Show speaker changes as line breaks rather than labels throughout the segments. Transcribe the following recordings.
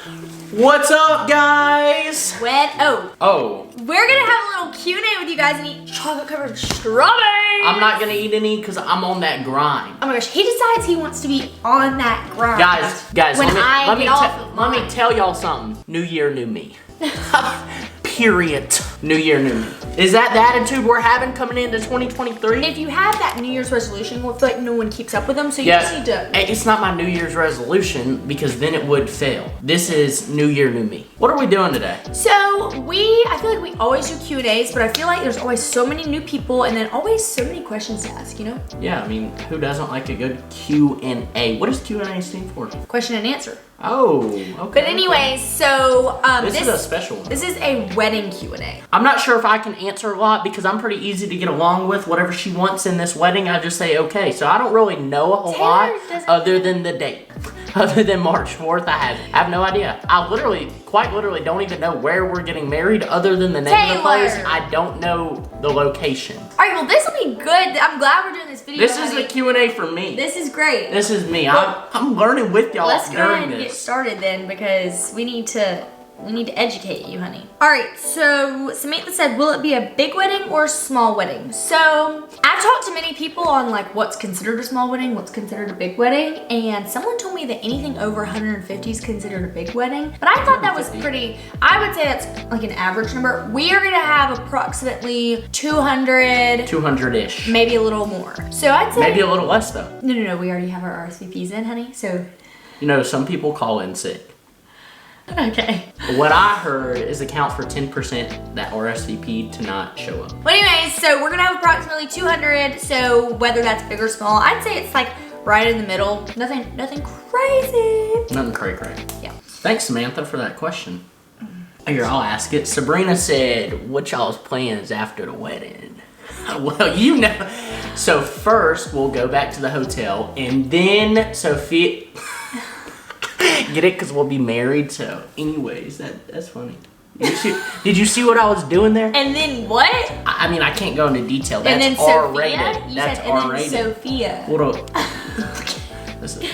What's up, guys?
We're gonna have a little Q&A with you guys and eat chocolate covered strawberries.
I'm not gonna eat any because I'm on that grind.
Oh my gosh, he decides he wants to be on that grind.
Guys,
when
let me
mine.
tell y'all something. New year, new me. Period. New year, new me. Is that the attitude we're having coming into 2023?
If you have that New Year's resolution, well, I feel like no one keeps up with them, so you just need to...
It's not my New Year's resolution because then it would fail. This is new year, new me. What are we doing today?
So I feel like we always do Q&As, but I feel like there's always so many new people and then always so many questions to ask, you know?
Yeah, I mean, who doesn't like a good Q&A? What does Q&A stand for?
Question and answer.
Oh, okay.
But anyways, so
this is a special one.
This is a wedding Q&A.
I'm not sure if I can answer a lot because I'm pretty easy to get along with. Whatever she wants in this wedding, I just say okay. So I don't really know a whole lot other than the date. Other than March 4th, I have no idea. I quite literally don't even know where we're getting married other than the name of the place. I don't know the location.
All right, well this will be good. I'm glad we're doing this video.
This is a Q&A for me.
This is great.
This is me. Well, I'm learning with y'all during this.
Let's go ahead and get started then because we need to educate you, honey. All right, so Samantha said, will it be a big wedding or a small wedding? So I've talked to many people on like what's considered a small wedding, what's considered a big wedding, and someone told me that anything over 150 is considered a big wedding, but I thought that was pretty, I would say that's like an average number. We are gonna have approximately 200-ish. Maybe a little more. So I'd say-
Maybe a little less though.
No, we already have our RSVPs in, honey, so.
You know, some people call in sick.
Okay.
What I heard is it counts for 10% that RSVP to not show up.
Well, anyways, so we're gonna have approximately 200. So whether that's big or small, I'd say it's like right in the middle. Nothing crazy.
Nothing cray.
Yeah.
Thanks, Samantha, for that question. Here, I'll ask it. Sabrina said, what y'all's plans after the wedding? Well, you know. So first, we'll go back to the hotel, and then Sophia... Get it? Because we'll be married. So anyways, that's funny. Did you see what I was doing there?
And then what?
I mean, I can't go into detail. That's
and then
R-rated.
Sophia?
That's R-rated.
And then Sophia.
What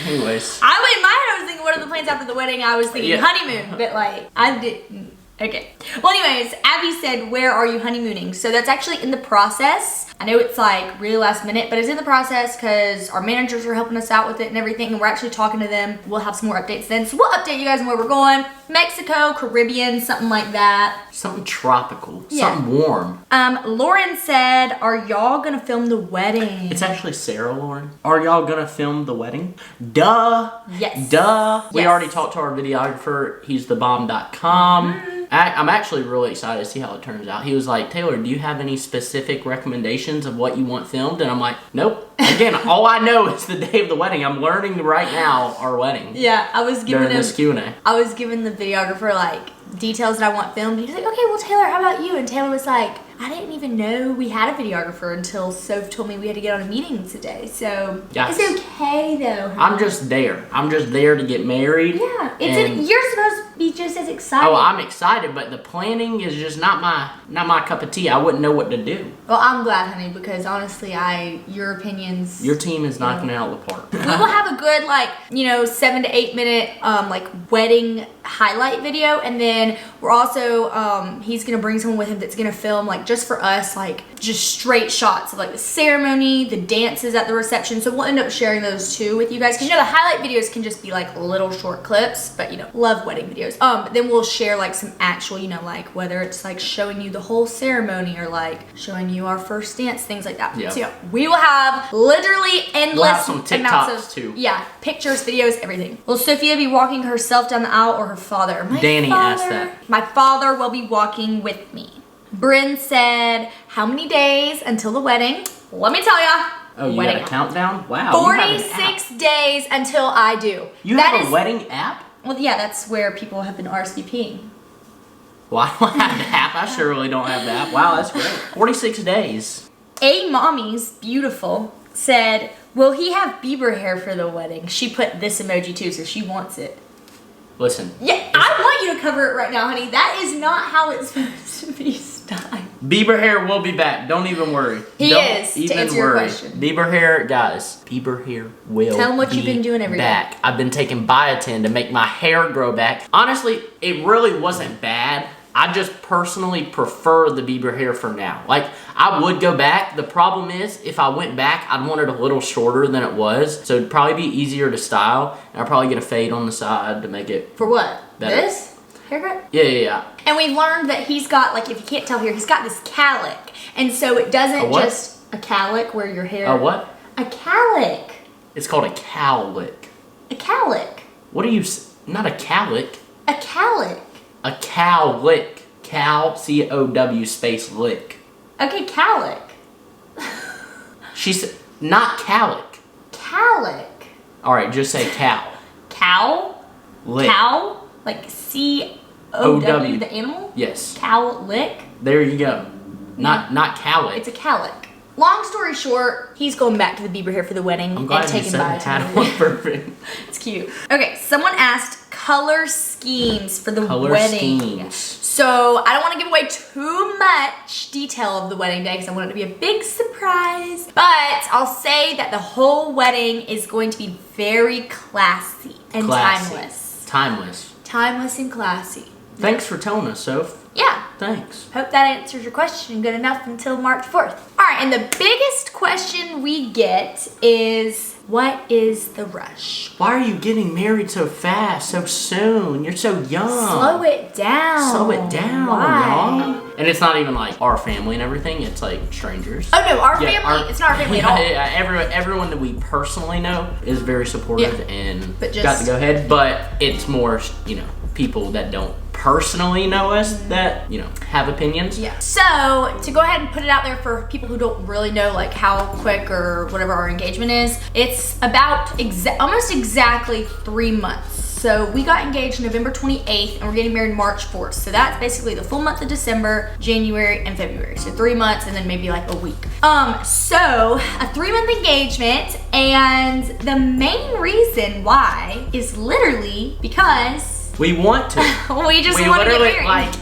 anyways.
In my head, I was thinking, what are the plans after the wedding? I was thinking honeymoon, but like, I didn't. Okay. Well, anyways, Abby said, where are you honeymooning? So that's actually in the process. I know it's like really last minute, but it's in the process because our managers are helping us out with it and everything, and we're actually talking to them. We'll have some more updates then. So we'll update you guys on where we're going. Mexico, Caribbean, something like that.
Something tropical, something warm.
Lauren said, are y'all gonna film the wedding?
It's actually Sarah, Lauren. Are y'all gonna film the wedding? Duh.
Yes.
Duh.
Yes.
We already talked to our videographer. He's thebomb.com. I'm actually really excited to see how it turns out. He was like, Taylor, do you have any specific recommendations of what you want filmed? And I'm like, nope. Again, all I know is the day of the wedding. I'm learning right now our wedding.
Yeah, I was giving
this Q&A.
I was giving the videographer like details that I want filmed. He's like, okay, well Taylor, how about you? And Taylor was like, I didn't even know we had a videographer until Soph told me we had to get on a meeting today. So it's okay though.
I'm just there. I'm just there to get married.
Yeah, you're supposed to be just as excited.
Oh, I'm excited, but the planning is just not my cup of tea. I wouldn't know what to do.
Well, I'm glad, honey, because honestly, your opinions.
Your team is knocking it out of the park.
We will have a good 7 to 8 minute wedding highlight video, and then we're also he's gonna bring someone with him that's gonna film just for us, just straight shots of the ceremony, the dances at the reception. So we'll end up sharing those too with you guys, because the highlight videos can just be little short clips, but love wedding videos. Then we'll share some actual, whether it's showing you the whole ceremony or showing you our first dance, things like that.
Yep.
So we will have literally endless
we'll have some TikToks
amounts of
too.
Yeah, pictures, videos, everything. Will Sophia be walking herself down the aisle or her father?
Danny asked that.
My father will be walking with me. Bryn said, how many days until the wedding? Let me tell ya.
Oh, you got a countdown? Wow.
46 days until I do.
You have a wedding app?
Well, yeah, that's where people have been RSVPing.
Well, I don't have the app. I sure really don't have the app. Wow, that's great. 46 days.
A Mommy's Beautiful said, will he have Bieber hair for the wedding? She put this emoji too, so she wants it.
Listen.
Yeah, I want you to cover it right now, honey. That is not how it's supposed to be spelled. time.
Bieber hair will be back. Don't even worry.
He
Don't
is, to
even
answer your
worry.
question.
Bieber hair, guys. Bieber hair will
Tell him what
be
you've been doing every day.
back. I've been taking biotin to make my hair grow back. Honestly, it really wasn't bad. I just personally prefer the Bieber hair for now. Like, I would go back. The problem is, if I went back, I'd want it a little shorter than it was. So it'd probably be easier to style. And I'd probably get a fade on the side to make it
For what?
better.
This? Haircut?
Yeah.
And we've learned that he's got, like, if you can't tell here, he's got this calic. And so it doesn't
A what?
just... A calic where your hair...
A what?
A calic.
It's called a cowlick.
A calic.
What are you... Not a cowlick.
A calic.
A cowlick. Cow, C-O-W space lick.
Okay, calic.
She's not cowlick.
Calic.
All right, just say cow.
Cow?
Lick.
Cow? Like C-O-W,
O-W.
the animal?
Yes.
Cow lick?
There you go. Not cowlick.
It's a calic. Long story short, he's going back to the Bieber hair for the wedding
I'm glad
and
you
taking
said
biotin.
that one perfect.
It's cute. Okay, someone asked color schemes for the
Color
wedding.
schemes.
So I don't want to give away too much detail of the wedding day because I want it to be a big surprise. But I'll say that the whole wedding is going to be very classy and
Classy.
timeless.
Timeless.
Timeless and classy.
Thanks for telling us, Soph.
Yeah.
Thanks.
Hope that answers your question good enough until March 4th. All right, and the biggest question we get is, what is the rush?
Why are you getting married so fast, so soon? You're so young.
Slow it down.
Slow it down,
Why?
y'all. And it's not even like our family and everything. It's like strangers.
Oh no, our
Yeah,
family, it's not our family at all.
Everyone that we personally know is very supportive and
But just-
got to go ahead. But it's more, people that don't personally know us that, have opinions.
Yeah. So to go ahead and put it out there for people who don't really know like how quick or whatever our engagement is, it's about almost exactly 3 months. So we got engaged November 28th and we're getting married March 4th. So that's basically the full month of December, January, and February. So 3 months and then maybe like a week. So a 3-month engagement, and the main reason why is literally because
We want to.
we just
We
want to get
literally,
married.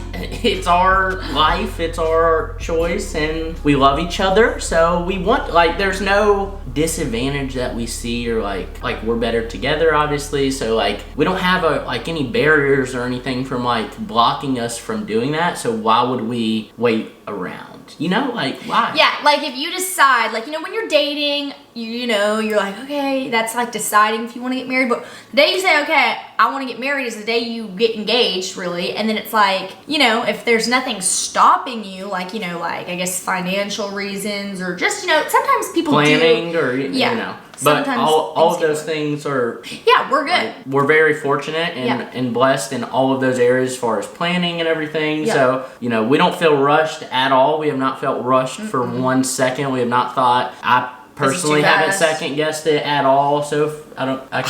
it's our life, it's our choice, and we love each other, so we want, there's no disadvantage that we see, or like we're better together, obviously, so we don't have any barriers or anything from blocking us from doing that, so why would we wait around? Why?
Yeah, if you decide, when you're dating, you're like, okay, that's deciding if you want to get married. But the day you say, okay, I want to get married is the day you get engaged, really. And then it's if there's nothing stopping you, I guess financial reasons or just, sometimes people
planning
do.
or, But
Sometimes
all of
things
those things are...
Yeah, we're good.
We're very fortunate and blessed in all of those areas as far as planning and everything.
Yeah.
So, we don't feel rushed at all. We have not felt rushed for 1 second. We have not thought... I personally haven't second guessed it at all. So have
I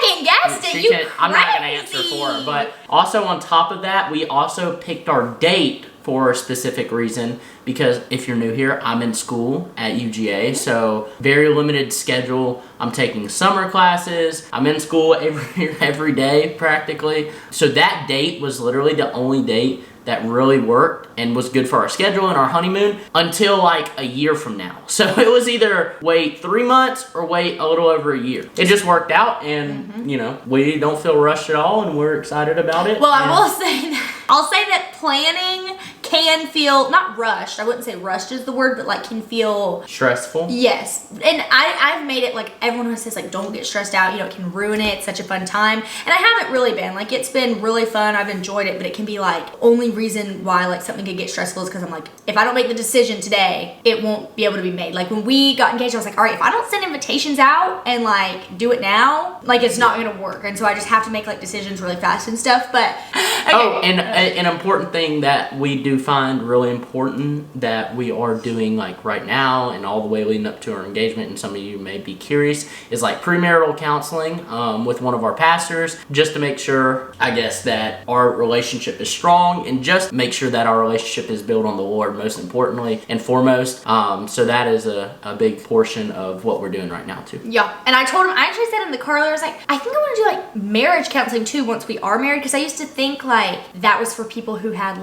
second guessed it? You crazy.
I'm not going to answer for her. But also on top of that, we also picked our date for a specific reason, because if you're new here, I'm in school at UGA, so very limited schedule. I'm taking summer classes. I'm in school every day practically. So that date was literally the only date that really worked and was good for our schedule and our honeymoon until a year from now. So it was either wait 3 months or wait a little over a year. It just worked out, and we don't feel rushed at all, and we're excited about it.
Well, I'll say that planning can feel, not rushed, I wouldn't say rushed is the word, but can feel
stressful.
Yes. And I've made it everyone who says don't get stressed out, it can ruin it, it's such a fun time. And I haven't really been, it's been really fun, I've enjoyed it, but it can be only reason why something could get stressful is because I'm if I don't make the decision today, it won't be able to be made. When we got engaged, I was all right, if I don't send invitations out and do it now, it's not gonna work. And so I just have to make decisions really fast and stuff. But okay.
Oh, and an important thing that we do find really important that we are doing right now and all the way leading up to our engagement, and some of you may be curious, is premarital counseling with one of our pastors, just to make sure, I guess, that our relationship is strong and just make sure that our relationship is built on the Lord, most importantly and foremost. So that is a big portion of what we're doing right now too.
Yeah, and I told him, I actually said in the car earlier, I was I think I want to do marriage counseling too once we are married, because I used to think that was for people who had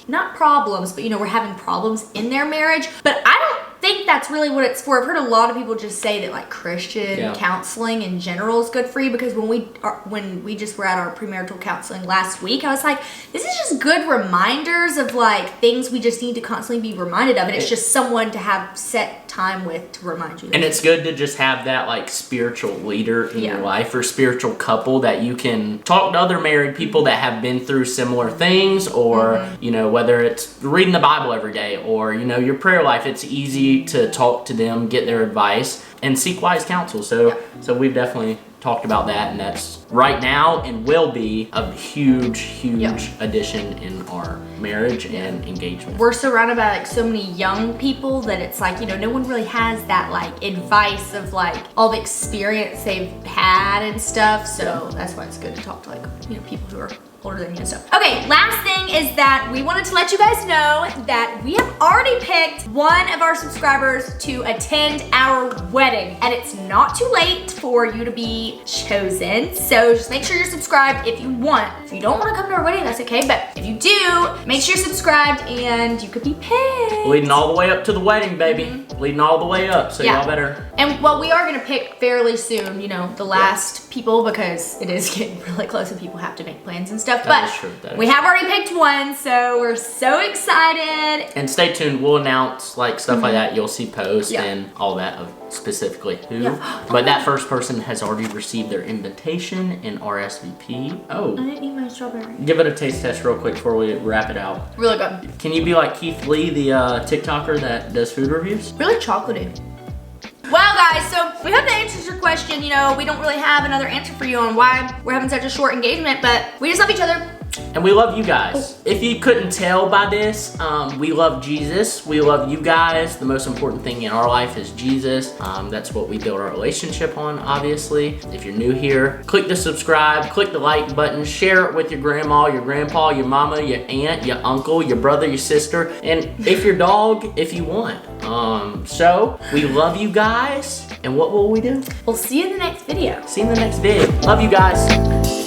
not problems, but we're having problems in their marriage. But I don't think that's really what it's for. I've heard a lot of people just say that like Christian counseling in general is good for you, because when we just were at our premarital counseling last week, I was like, this is just good reminders of like things we just need to constantly be reminded of, and it's just someone to have set time with to remind you.
And it's good to just have that like spiritual leader in your life, or spiritual couple that you can talk to other married people that have been through similar things, or whether it's reading the Bible every day, or your prayer life. It's easy to talk to them, get their advice, and seek wise counsel. So we've definitely talked about that, and that's right now and will be a huge addition in our marriage and engagement.
We're surrounded by like so many young people that it's like, no one really has that like advice of like all the experience they've had and stuff. So that's why it's good to talk to like, people who are older than you and stuff. Okay, last thing is that we wanted to let you guys know that we have already picked one of our subscribers to attend our wedding, and it's not too late for you to be chosen. So just make sure you're subscribed if you want. If you don't want to come to our wedding, that's okay, but if you do, make sure you're subscribed and you could be picked.
Leading all the way up to the wedding, baby. Leading all the way up, so y'all better.
And well, we are gonna pick fairly soon, the last people, because it is getting really close and people have to make plans and stuff. But we have already picked one, so we're so excited.
And stay tuned. We'll announce like stuff like that. You'll see posts and all that of specifically who. But that first person has already received their invitation and RSVP. Oh.
I didn't eat my strawberry.
Give it a taste test real quick before we wrap it out.
Really good.
Can you be like Keith Lee, the TikToker that does food reviews?
Really chocolatey. Well, guys, so we hope that answers your question. We don't really have another answer for you on why we're having such a short engagement, but we just love each other.
And we love you guys. If you couldn't tell by this, we love Jesus. We love you guys. The most important thing in our life is Jesus. That's what we build our relationship on, obviously. If you're new here, click the subscribe, click the like button, share it with your grandma, your grandpa, your mama, your aunt, your uncle, your brother, your sister, and if your dog, if you want. So we love you guys. And what will we do?
We'll see you in the next video.
See you in the next video. Love you guys.